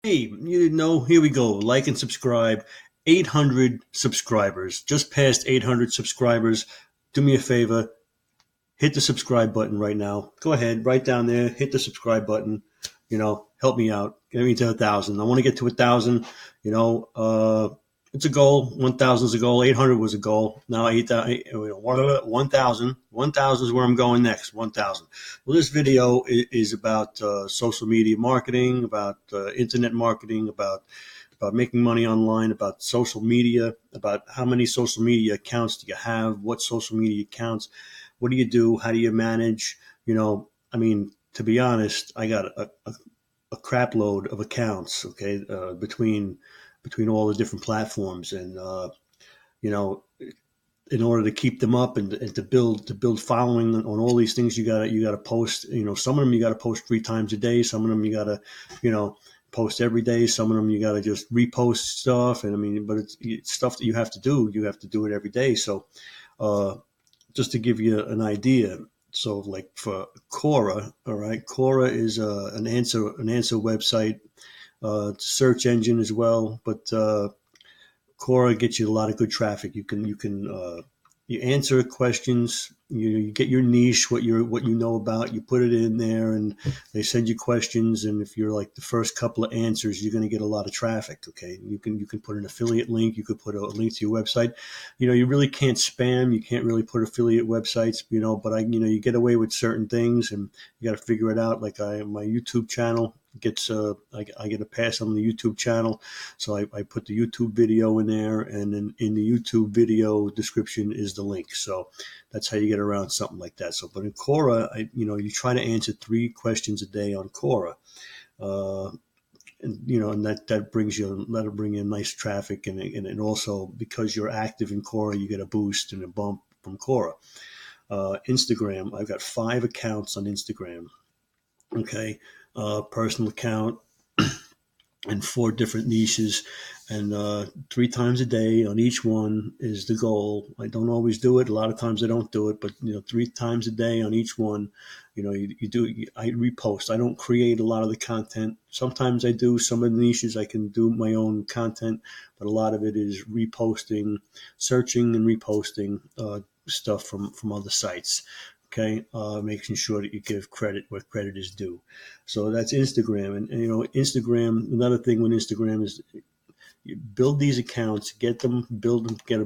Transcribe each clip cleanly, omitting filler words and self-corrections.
Hey, you didn't know? Here we go. Like and subscribe. 800 subscribers. Just past 800 subscribers. Do me a favor. Hit the subscribe button right now. Go ahead, right down there. Hit the subscribe button. Help me out. Get me to 1,000. I want to get to 1,000. It's a goal. 1,000 is a goal. 800 was a goal. Now 1,000. 1,000 is where I'm going next. 1,000. Well, this video is about social media marketing, about internet marketing, about making money online, about social media, about how many social media accounts do you have, what social media accounts, what do you do, how do you manage? To be honest, I got a crap load of accounts. Okay, between all the different platforms, and you know, in order to keep them up and to build following on all these things, you gotta post. Some of them you gotta post 3 times a day. Some of them you gotta, post every day. Some of them you gotta just repost stuff. And but it's stuff that you have to do. You have to do it every day. So, just to give you an idea, so like for Quora, all right, Quora is an answer website, it's a search engine as well, but Quora gets you a lot of good traffic. You answer questions. You get your niche, what you know about. You put it in there, and they send you questions. And if you're like the first couple of answers, you're going to get a lot of traffic. Okay, you can put an affiliate link. You could put a link to your website. You really can't spam. You can't really put affiliate websites. But you get away with certain things, and you got to figure it out. Like my YouTube channel gets I get a pass on the YouTube channel, so I put the YouTube video in there, and then in the YouTube video description is the link. So that's how you get around something like that. So, but in Quora, you try to answer 3 questions a day on Quora, and that'll bring in nice traffic, and also because you're active in Quora, you get a boost and a bump from Quora. Instagram, I've got 5 accounts on Instagram. Okay, personal account and 4 different niches, and 3 times a day on each one is the goal. I don't always do it. A lot of times I don't do it, but 3 times a day on each one, I repost. I don't create a lot of the content. Sometimes I do. Some of the niches I can do my own content, but a lot of it is reposting, searching and reposting stuff from other sites. Okay, making sure that you give credit where credit is due. So that's Instagram, and Instagram. Another thing with Instagram is you build these accounts, get them, build them, get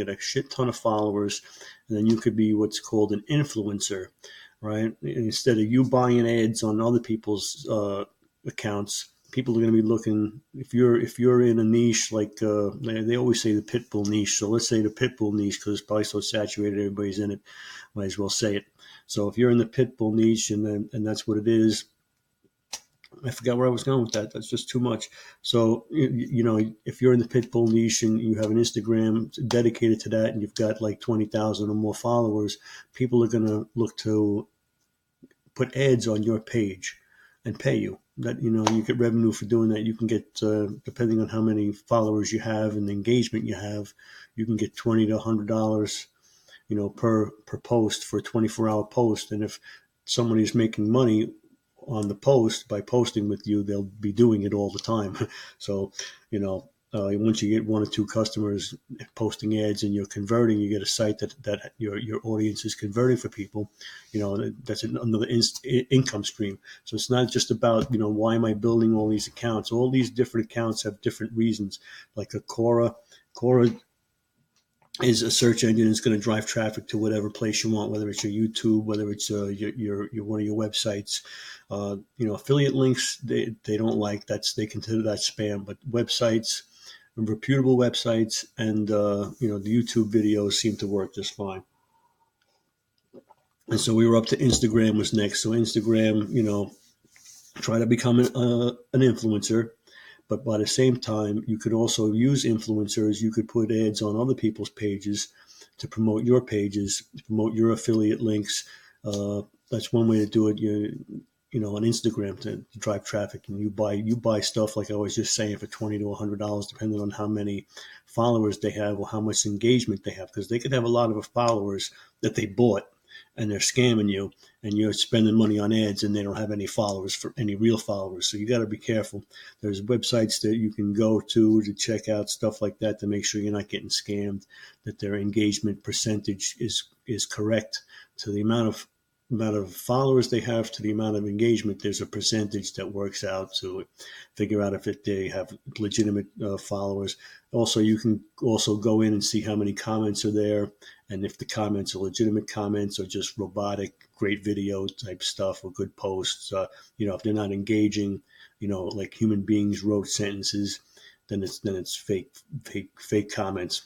a shit ton of followers, and then you could be what's called an influencer, right? Instead of you buying ads on other people's accounts, people are going to be looking. If you're in a niche like they always say the pit bull niche, so let's say the pit bull niche because it's probably so saturated, everybody's in it. Might as well say it. So if you're in the pit bull niche, and that's what it is. I forgot where I was going with that. That's just too much. So, if you're in the pit bull niche and you have an Instagram dedicated to that and you've got like 20,000 or more followers, people are going to look to put ads on your page and pay you. That, you get revenue for doing that. You can get, depending on how many followers you have and the engagement you have, you can get $20 to $100, per post for a 24-hour post. And if somebody's making money on the post by posting with you, they'll be doing it all the time. So, once you get 1 or 2 customers posting ads and you're converting, you get a site that your audience is converting for people. That's another income stream. So it's not just about, why am I building all these accounts? All these different accounts have different reasons. Like a Quora is a search engine. It's going to drive traffic to whatever place you want, whether it's your YouTube, whether it's your one of your websites. Affiliate links they don't like. They consider that spam. But websites, reputable websites, and the YouTube videos seem to work just fine. And so we were up to Instagram was next. So Instagram, try to become an influencer. But by the same time, you could also use influencers. You could put ads on other people's pages to promote your pages, to promote your affiliate links. That's one way to do it. On Instagram to drive traffic, and you buy stuff like I was just saying for $20 to $100, depending on how many followers they have or how much engagement they have, because they could have a lot of followers that they bought, and they're scamming you, and you're spending money on ads, and they don't have any followers, for any real followers. So you got to be careful. There's websites that you can go to check out stuff like that to make sure you're not getting scammed, that their engagement percentage is correct to the amount of followers they have to the amount of engagement. There's a percentage that works out to figure out if they have legitimate followers. Also, you can also go in and see how many comments are there, and if the comments are legitimate comments or just robotic, great video type stuff or good posts. If they're not engaging, like human beings wrote sentences, then it's fake comments.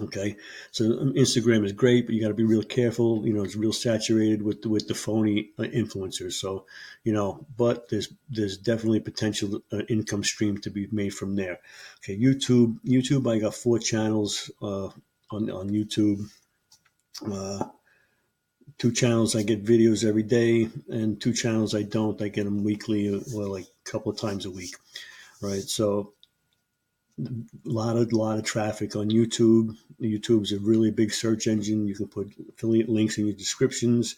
Okay, so Instagram is great, but you got to be real careful. It's real saturated with the phony influencers. So, but there's definitely potential income stream to be made from there. Okay, YouTube. I got 4 channels on YouTube. 2 channels I get videos every day, and 2 channels I don't. I get them weekly, or like a couple of times a week. Right, so lot of traffic on YouTube. YouTube's a really big search engine. You can put affiliate links in your descriptions.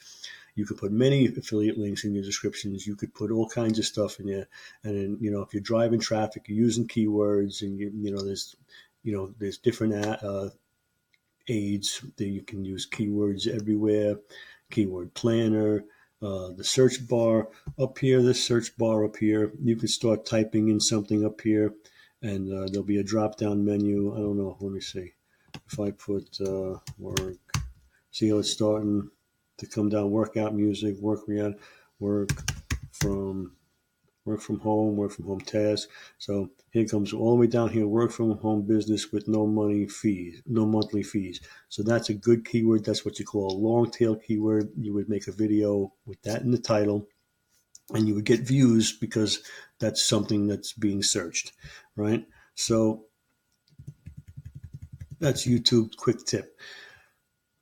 You could put many affiliate links in your descriptions. You could put all kinds of stuff in there. And then, if you're driving traffic, you're using keywords, and there's different aids that you can use. Keywords everywhere, keyword planner, the search bar up here, this search bar up here. You can start typing in something up here, and there'll be a drop-down menu. I don't know. Let me see. If I put work, see how it's starting to come down. Workout music, work from home task. So here comes all the way down here, work from home business with no monthly fees. So that's a good keyword. That's what you call a long tail keyword. You would make a video with that in the title, and you would get views because that's something that's being searched, right? So that's YouTube quick tip.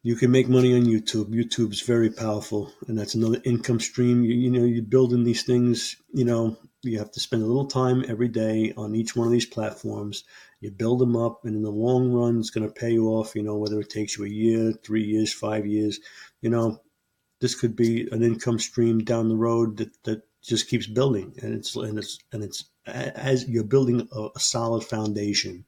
You can make money on YouTube. YouTube's very powerful, and that's another income stream. You're building these things. You have to spend a little time every day on each one of these platforms. You build them up, and in the long run, it's going to pay you off. Whether it takes you a year, 3 years, 5 years. This could be an income stream down the road that just keeps building, and it's as you're building a solid foundation.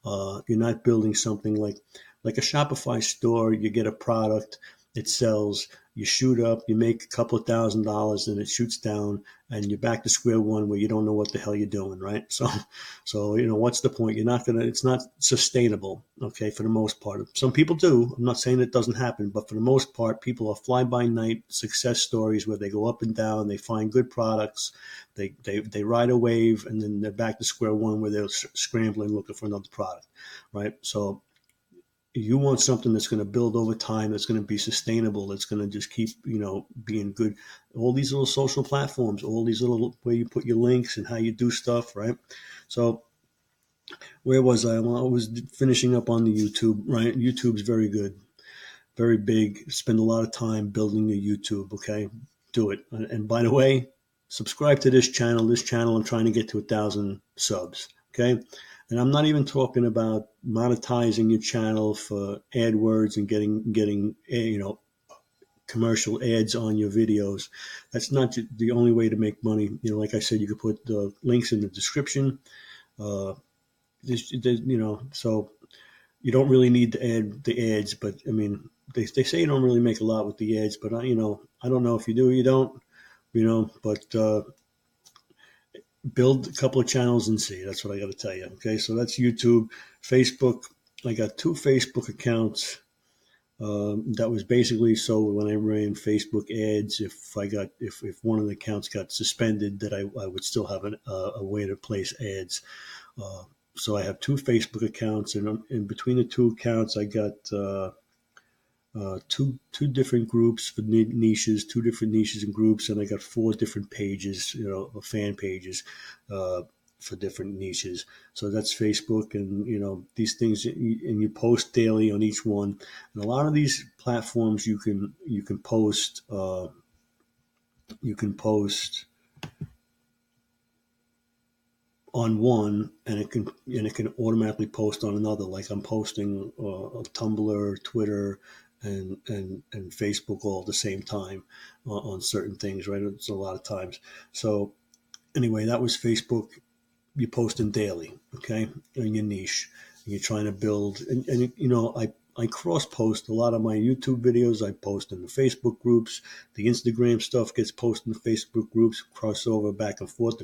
You're not building something like a Shopify store. You get a product, it sells, you shoot up, you make a couple of $1,000s, and it shoots down, and you're back to square one where you don't know what the hell you're doing, right? So what's the point? It's not sustainable, okay, for the most part. Some people do. I'm not saying it doesn't happen, but for the most part, people are fly-by-night success stories where they go up and down, they find good products, they ride a wave, and then they're back to square one where they're scrambling looking for another product, right? So you want something that's going to build over time, that's going to be sustainable, that's going to just keep, being good. All these little social platforms, all these little where you put your links and how you do stuff, right? So where was I? Well, I was finishing up on the YouTube, right? YouTube's very good, very big. Spend a lot of time building the YouTube, okay? Do it. And by the way, subscribe to this channel. This channel, I'm trying to get to 1,000 subs, okay? And I'm not even talking about monetizing your channel for AdWords and getting commercial ads on your videos. That's not the only way to make money. Like I said, you could put the links in the description. So you don't really need the ads, but I mean, they say you don't really make a lot with the ads, but I don't know if you do or you don't, but build a couple of channels and see. That's what I got to tell you. Okay, so that's YouTube. Facebook, I got 2 Facebook accounts. That was basically so when I ran Facebook ads, if one of the accounts got suspended, that I would still have a way to place ads. So I have 2 Facebook accounts, and in between the 2 accounts, I got two different groups for niches, 2 different niches and groups, and I got 4 different pages, fan pages for different niches. So that's Facebook, and these things, and you post daily on each one. And a lot of these platforms, you can post on one, and it can automatically post on another. Like I'm posting Tumblr, Twitter, and Facebook all at the same time on certain things, right? It's a lot of times. So anyway, that was Facebook. You're posting daily, okay, in your niche. And you're trying to build, and I cross post a lot of my YouTube videos. I post in the Facebook groups. The Instagram stuff gets posted in the Facebook groups, crossover back and forth.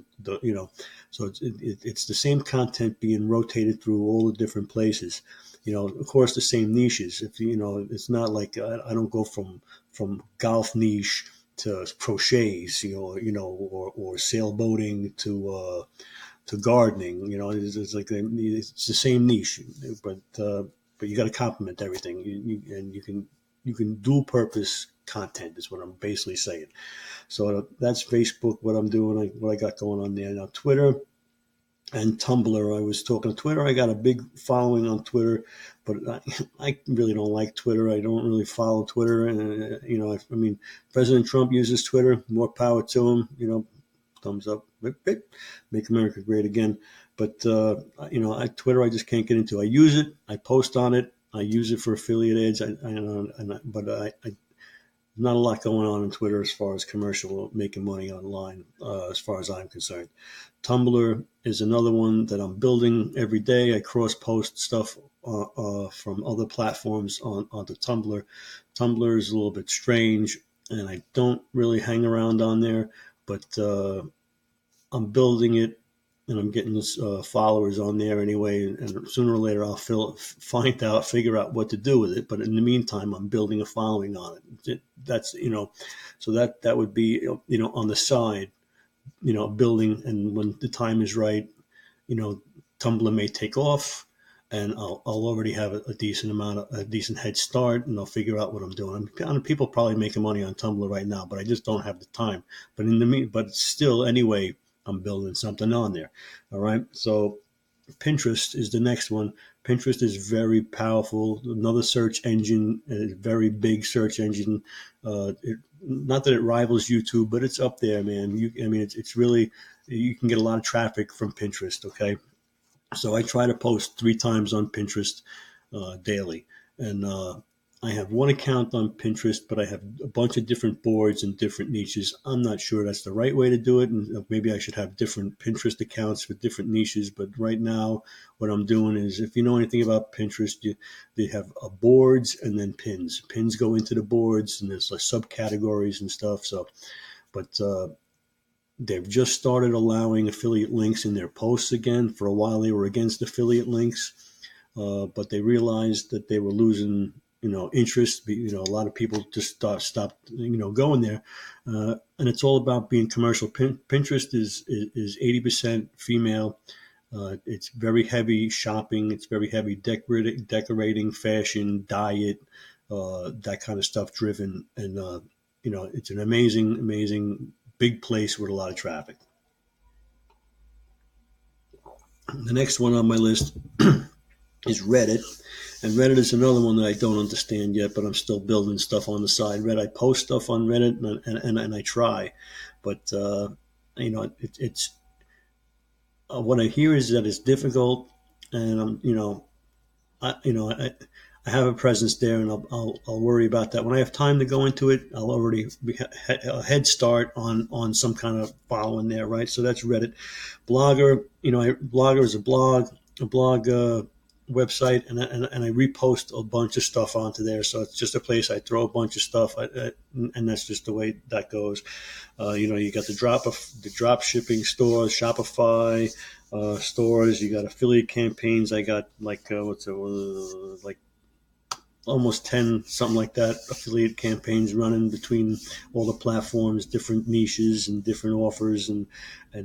So it's the same content being rotated through all the different places. Of course, the same niches. If it's not like I don't go from golf niche to crochets, or sailboating to gardening. It's like it's the same niche, but you got to complement everything. And you can dual purpose content is what I'm basically saying. So that's Facebook. What I'm doing, what I got going on there now. Twitter and Tumblr. I was talking to Twitter. I got a big following on Twitter, but I really don't like Twitter. I don't really follow Twitter. And, I mean, President Trump uses Twitter. More power to him. Thumbs up. Make America great again. But, Twitter, I just can't get into. I use it. I post on it. I use it for affiliate ads. But not a lot going on Twitter as far as commercial making money online, as far as I'm concerned. Tumblr is another one that I'm building every day. I cross post stuff from other platforms onto Tumblr. Tumblr is a little bit strange, and I don't really hang around on there, but I'm building it, and I'm getting followers on there anyway. And sooner or later, I'll figure out what to do with it. But in the meantime, I'm building a following on it. That's so that would be on the side, building. And when the time is right, Tumblr may take off, and I'll already have a decent head start, and I'll figure out what I'm doing. People probably making money on Tumblr right now, but I just don't have the time. But still, anyway, I'm building something on there. All right. So Pinterest is the next one. Pinterest is very powerful. Another search engine, a very big search engine. Not that it rivals YouTube, but it's up there, man. It's really, you can get a lot of traffic from Pinterest. Okay. So I try to post 3 times on Pinterest daily. And I have one account on Pinterest, but I have a bunch of different boards and different niches. I'm not sure that's the right way to do it. And maybe I should have different Pinterest accounts for different niches. But right now, what I'm doing is, if you know anything about Pinterest, they have boards and then pins. Pins go into the boards, and there's like subcategories and stuff. So, but they've just started allowing affiliate links in their posts again. For a while, they were against affiliate links, but they realized that they were losing, interest. A lot of people just stopped, going there. And it's all about being commercial. Pinterest is 80% female. It's very heavy shopping. It's very heavy decorating, fashion, diet, that kind of stuff driven. And, it's an amazing big place with a lot of traffic. The next one on my list is Reddit. And Reddit is another one that I don't understand yet, but I'm still building stuff on the side. I post stuff on Reddit, and I try. But, it's what I hear is that it's difficult, and I have a presence there, and I'll worry about that. When I have time to go into it, I'll already be a head start on some kind of following there, right? So that's Reddit. Blogger, Blogger is a blog website, and I repost a bunch of stuff onto there. So it's just a place I throw a bunch of stuff, and that's just the way that goes. You got the drop shipping stores, Shopify stores. You got affiliate campaigns. I got like almost 10, something like that, affiliate campaigns running between all the platforms, different niches and different offers and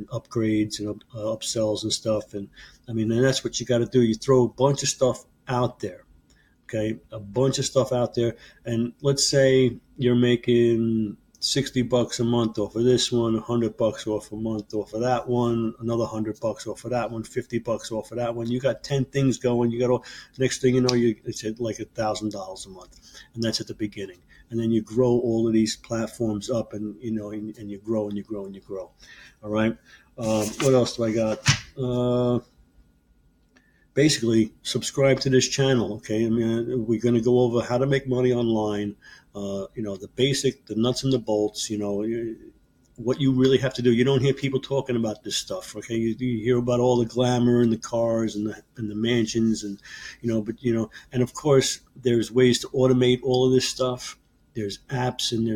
upgrades and upsells and stuff. And that's what you got to do. You throw a bunch of stuff out there. Okay. A bunch of stuff out there. And let's say you're making $60 a month off of this one, $100 off a month off of that one, another $100 off of that one, $50 off of that one. You got 10 things going. You got all. Next thing you know, it's at like $1,000 a month, and that's at the beginning. And then you grow all of these platforms up, and and you grow and you grow and you grow. All right. What else do I got? basically subscribe to this channel. Okay, I mean, we're going to go over how to make money online. The nuts and the bolts. What you really have to do. You don't hear people talking about this stuff. Okay, you hear about all the glamour and the cars and the mansions and of course there's ways to automate all of this stuff. There's apps and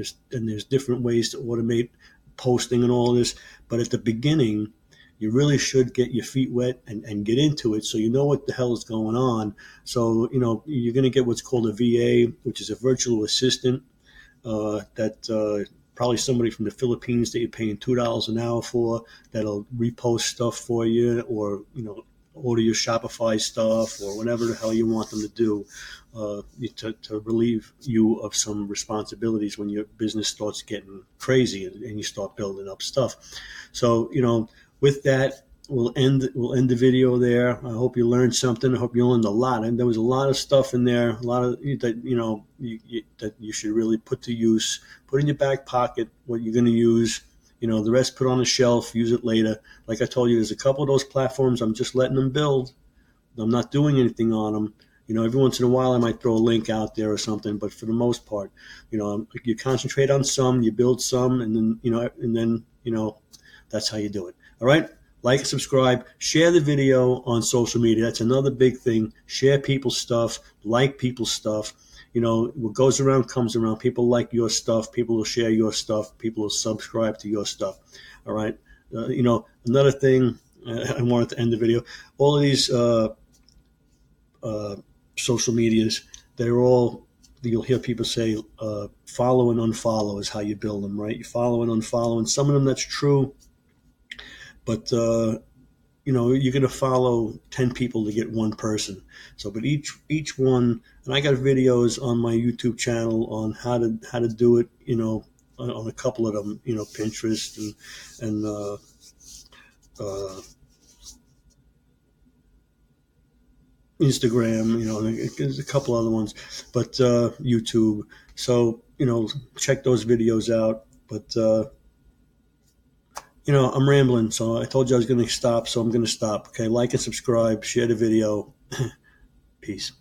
there's different ways to automate posting and all of this. But at the beginning, you really should get your feet wet and get into it so you know what the hell is going on. So, you're going to get what's called a VA, which is a virtual assistant that probably somebody from the Philippines that you're paying $2 an hour for that'll repost stuff for you or, order your Shopify stuff or whatever the hell you want them to do to relieve you of some responsibilities when your business starts getting crazy and you start building up stuff. So, with that, we'll end the video there. I hope you learned something. I hope you learned a lot. And there was a lot of stuff in there, a lot of that that you should really put to use. Put in your back pocket what you're going to use. The rest put on a shelf. Use it later. Like I told you, there's a couple of those platforms. I'm just letting them build. I'm not doing anything on them. Every once in a while I might throw a link out there or something, but for the most part, you concentrate on some, you build some, and then that's how you do it. All right. Like and subscribe, share the video on social media. That's another big thing. Share people's stuff, like people's stuff. What goes around comes around. People like your stuff. People will share your stuff. People will subscribe to your stuff. All right. Another thing I wanted to end the video. All of these social medias, you'll hear people say follow and unfollow is how you build them, right? You follow and unfollow, and some of them that's true. But, you're going to follow 10 people to get one person. So, but each one, and I got videos on my YouTube channel on how to do it, on a couple of them, Pinterest and Instagram, there's a couple other ones, but YouTube. So, check those videos out. But, I'm rambling, so I told you I was going to stop, so I'm going to stop. Okay, like and subscribe, share the video. Peace.